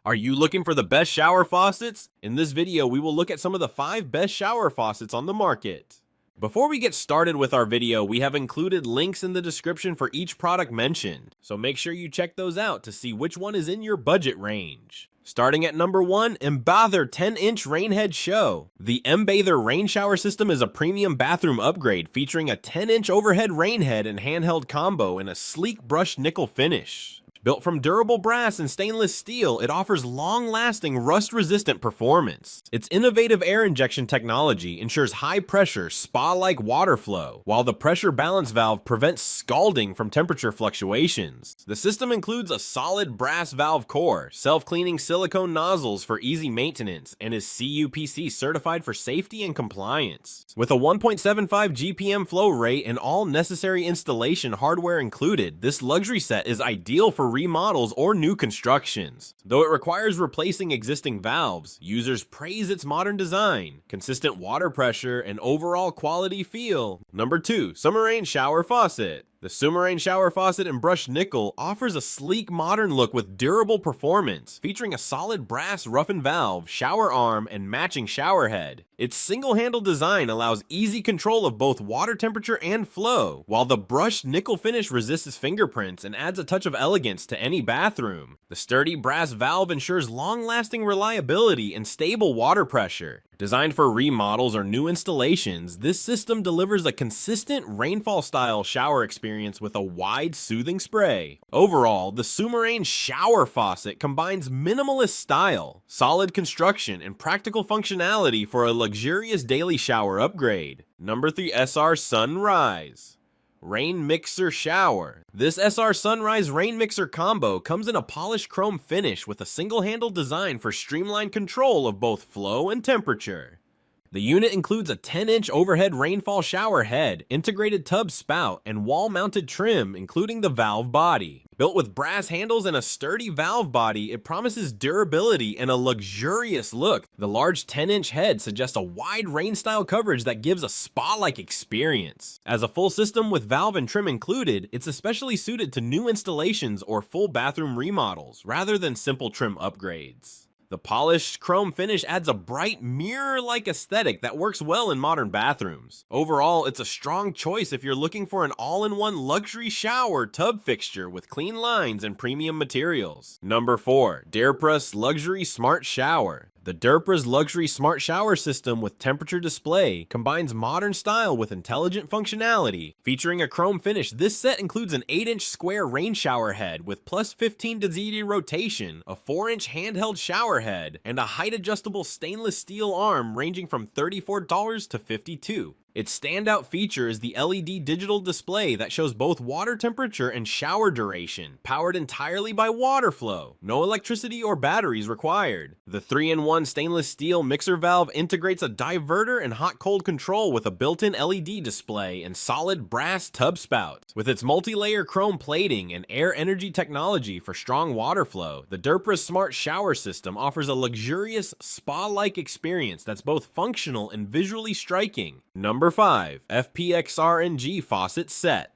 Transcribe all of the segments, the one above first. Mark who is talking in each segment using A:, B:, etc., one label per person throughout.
A: Are you looking for the best shower faucets? In this video, we will look at some of the 5 best shower faucets on the market. Before we get started with our video, we have included links in the description for each product mentioned, so make sure you check those out to see which one is in your budget range. Starting at number 1, EMBATHER 10-inch Rainhead Showe. The EMBATHER rain shower system is a premium bathroom upgrade featuring a 10-inch overhead rainhead and handheld combo in a sleek brushed nickel finish. Built from durable brass and stainless steel, it offers long-lasting, rust-resistant performance. Its innovative air injection technology ensures high-pressure, spa-like water flow, while the pressure balance valve prevents scalding from temperature fluctuations. The system includes a solid brass valve core, self-cleaning silicone nozzles for easy maintenance, and is CUPC certified for safety and compliance. With a 1.75 GPM flow rate and all necessary installation hardware included, this luxury set is ideal for remodels or new constructions. Though it requires replacing existing valves, users praise its modern design, consistent water pressure, and overall quality feel. Number 2, Sumerain Shower Faucet. The Sumerain Shower Faucet in brushed nickel offers a sleek modern look with durable performance, featuring a solid brass roughened valve, shower arm, and matching shower head. Its single-handle design allows easy control of both water temperature and flow, while the brushed nickel finish resists fingerprints and adds a touch of elegance to any bathroom. The sturdy brass valve ensures long-lasting reliability and stable water pressure. Designed for remodels or new installations, this system delivers a consistent rainfall-style shower experience with a wide, soothing spray. Overall, the Sumerain Shower Faucet combines minimalist style, solid construction, and practical functionality for a luxurious daily shower upgrade. Number 3, SR Sunrise Rain Mixer Shower. This SR Sunrise Rain Mixer combo comes in a polished chrome finish with a single-handle design for streamlined control of both flow and temperature. The unit includes a 10-inch overhead rainfall shower head, integrated tub spout, and wall-mounted trim, including the valve body. Built with brass handles and a sturdy valve body, it promises durability and a luxurious look. The large 10-inch head suggests a wide rain-style coverage that gives a spa-like experience. As a full system with valve and trim included, it's especially suited to new installations or full bathroom remodels, rather than simple trim upgrades. The polished chrome finish adds a bright, mirror-like aesthetic that works well in modern bathrooms. Overall, it's a strong choice if you're looking for an all-in-one luxury shower tub fixture with clean lines and premium materials. Number 4, Derpras Luxury Smart Shower. The Derpras Luxury Smart Shower System with temperature display combines modern style with intelligent functionality. Featuring a chrome finish, this set includes an 8-inch square rain shower head with plus 15 degrees rotation, a 4-inch handheld shower head, and a height-adjustable stainless steel arm ranging from $34 to $52. Its standout feature is the LED digital display that shows both water temperature and shower duration, powered entirely by water flow. No electricity or batteries required. The 3-in-1 stainless steel mixer valve integrates a diverter and hot-cold control with a built-in LED display and solid brass tub spout. With its multi-layer chrome plating and air energy technology for strong water flow, the Derpras Smart Shower System offers a luxurious, spa-like experience that's both functional and visually striking. Number 5, FPXRNG Faucet Set.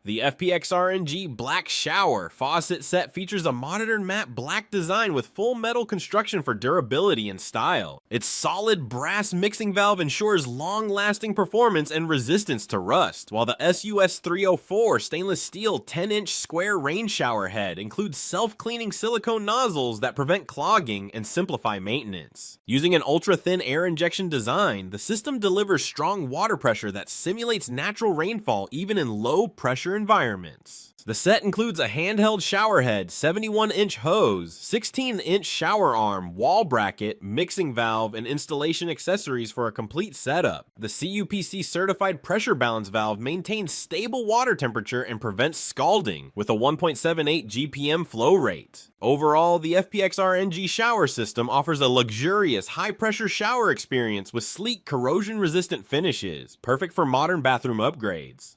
A: The FPXRNG Black Shower Faucet Set features a modern matte black design with full metal construction for durability and style. Its solid brass mixing valve ensures long-lasting performance and resistance to rust, while the SUS 304 stainless steel 10-inch square rain shower head includes self-cleaning silicone nozzles that prevent clogging and simplify maintenance. Using an ultra-thin air injection design, the system delivers strong water pressure that simulates natural rainfall even in low-pressure environments. The set includes a handheld shower head, 71-inch hose, 16-inch shower arm, wall bracket, mixing valve, and installation accessories for a complete setup. The CUPC certified pressure balance valve maintains stable water temperature and prevents scalding, with a 1.78 GPM flow rate. Overall, the FPXRNG shower system offers a luxurious, high-pressure shower experience with sleek, corrosion-resistant finishes, perfect for modern bathroom upgrades.